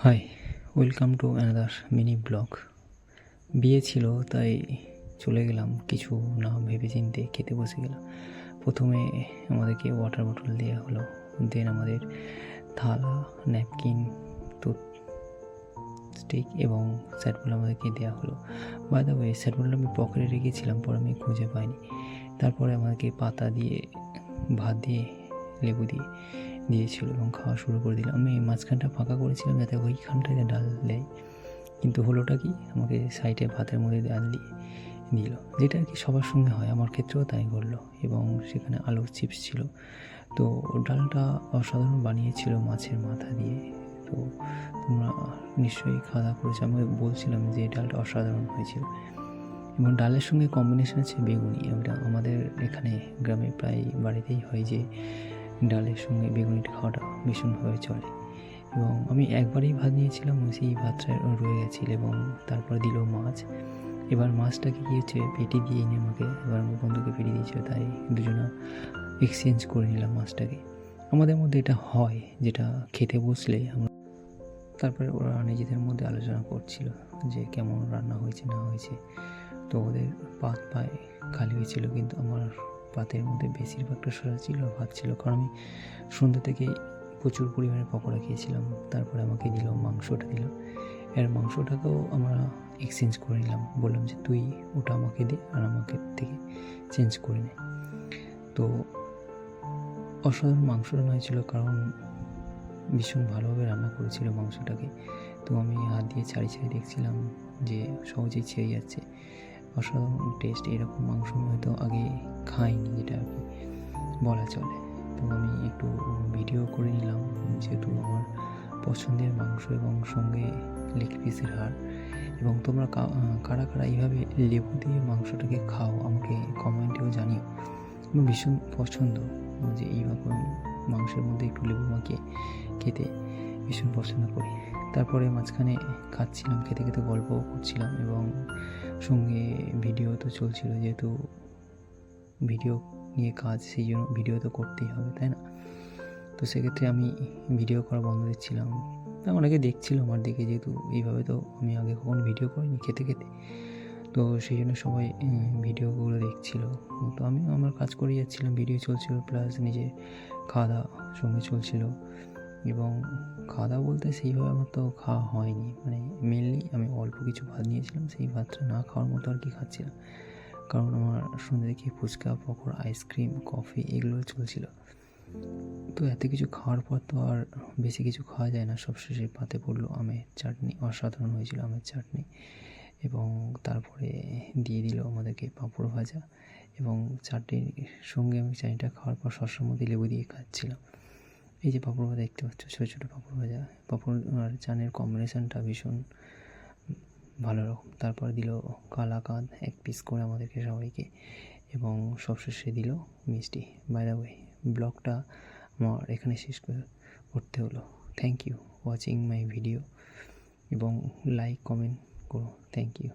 High, welcome to another mini blog. বিয়ে ছিল তাই চলে গেলাম, কিছু না ভেবে চিন্তে খেতে বসে গেলাম। প্রথমে আমাদেরকে ওয়াটার বোতল দেওয়া হলো, দেন আমাদের থালা, ন্যাপকিন, টুথস্টিক এবং স্যাটবল আমাদেরকে দেওয়া হলো। বাই দ্য ওয়ে, স্যাটবলটা আমি পকেটে রেখেছিলাম, পরে আমি খুঁজে পাইনি। তারপরে আমাদেরকে পাতা দিয়ে, ভাত দিয়ে, লেবু দিয়ে দিয়েছিল এবং খাওয়া শুরু করে দিলাম। আমি মাঝখানটা ফাঁকা করেছিলাম যাতে ওইখানটায় ডাল দেয়, কিন্তু হলোটা কি, আমাকে সাইডে ভাতের মধ্যে ডাল দিয়ে দিল, যেটা আর কি সবার সঙ্গে হয়, আমার ক্ষেত্রেও তাই ঘটলো। এবং সেখানে আলু চিপস ছিল। তো ডালটা অসাধারণ বানিয়েছিল মাছের মাথা দিয়ে। তো তোমরা নিশ্চয়ই খাওয়া দাওয়া করেছো, আমি বলছিলাম যে ডালটা অসাধারণ হয়েছিল। এবং ডালের সঙ্গে কম্বিনেশন আছে বেগুনি। ওটা আমাদের এখানে গ্রামে প্রায় বাড়িতেই হয় যে ডালের সঙ্গে বেগুনিটা খাওয়াটা ভীষণভাবে চলে। এবং আমি একবারই ভাত নিয়েছিলাম, সেই ভাতটা রয়ে গেছিল এবং তারপর দিল মাছ। এবার মাছটাকে কী হচ্ছে, পেটি দিয়ে এনে আমাকে, এবার আমার বন্ধুকে পেটি দিয়েছিল, তাই দুজনা এক্সচেঞ্জ করে নিলাম মাছটাকে। আমাদের মধ্যে এটা হয়, যেটা খেতে বসলে আমরা, তারপরে ওরা নিজেদের মধ্যে আলোচনা করছিল যে কেমন রান্না হয়েছে না হয়েছে। তো ওদের পাত পায়ে খালি হয়েছিল, কিন্তু আমার পাতের মধ্যে বেশিরভাগটা সরা ছিল, ভাত ছিল, কারণ আমি সন্ধ্যা থেকে প্রচুর পরিমাণে পকোড়া খেয়েছিলাম। তারপরে আমাকে দিল, মাংসটা দিল। এর মাংসটাকেও আমরা এক্সচেঞ্জ করে নিলাম, বললাম যে তুই ওটা আমাকে দে আর আমাকে থেকে চেঞ্জ করে নে। তো অসাধারণ মাংস রান্না হয়েছিল, কারণ ভীষণ ভালোভাবে রান্না করেছিল মাংসটাকে। তো আমি হাত দিয়ে ছাড়ি দেখছিলাম যে সহজেই ছেড়ে যাচ্ছে। অসাধারণ টেস্ট, এরকম মাংস আমি হয়তো আগে খাইনি, যেটা আর কি বলা চলে। তো আমি একটু ভিডিও করে নিলাম, যেহেতু আমার পছন্দের মাংস এবং সঙ্গে লেগ পিসের হাড়। এবং তোমরা কারা কারা এইভাবে লেবু দিয়ে মাংসটাকে খাও আমাকে কমেন্টেও জানিও। আমার ভীষণ পছন্দ যে এইভাবে মাংসের মধ্যে একটু লেবু মাখিয়ে খেতে ভীষণ পছন্দ করি। তারপরে মাঝখানে খাচ্ছিলাম, খেতে খেতে গল্পও করছিলাম এবং সঙ্গে ভিডিও তো চলছিল, যেহেতু ভিডিও নিয়ে কাজ, সেই জন্য ভিডিও তো করতেই হবে, তাই না? তো সেক্ষেত্রে আমি ভিডিও করা বন্ধ দিচ্ছিলাম। তা অনেকে দেখছিল আমার দিকে, যেহেতু এইভাবে তো আমি আগে কখনো ভিডিও করিনি খেতে খেতে। তো সেই জন্য সবাই ভিডিওগুলো দেখছিল। তো আমিও আমার কাজ করে যাচ্ছিলাম, ভিডিও চলছিল, প্লাস নিজে খাওয়া দাওয়া সঙ্গে চলছিল। এবং খাওয়া দাওয়া বলতে সেইভাবে আমার তো খাওয়া হয়নি, মানে মেনলি আমি অল্প কিছু ভাত নিয়েছিলাম, সেই ভাতটা না খাওয়ার মতো আর কি খাচ্ছিলাম, কারণ আমার সন্ধ্যে থেকে ফুচকা, পকোড়া, আইসক্রিম, কফি এগুলো চলছিল। তো এত কিছু খাওয়ার পর তো আর বেশি কিছু খাওয়া যায় না। সবশেষে পাতে পড়লো আমের চাটনি, অসাধারণ হয়েছিল আমের চাটনি। এবং তারপরে দিয়ে দিল আমাদেরকে পাঁপড় ভাজা, এবং চাটনির সঙ্গে আমি চাটনিটা খাওয়ার পর শসার মধ্যে লেবু দিয়ে খাচ্ছিলাম। এই যে পাঁপড় ভাজা দেখতে পাচ্ছ, ছোটো ছোটো পাঁপড় ভাজা, পাঁপড় আর চানের কম্বিনেশানটা ভীষণ ভালো রকম। তারপর দিল কালাকাঁদ 1 পিস করে আমাদেরকে সবাইকে, এবং সবশেষে দিল মিষ্টি। বাই দ্য ওয়ে, ব্লগটা আমার এখানে শেষ করতে হলো। Thank you watching my video, এবং লাইক কমেন্ট করো। Thank you.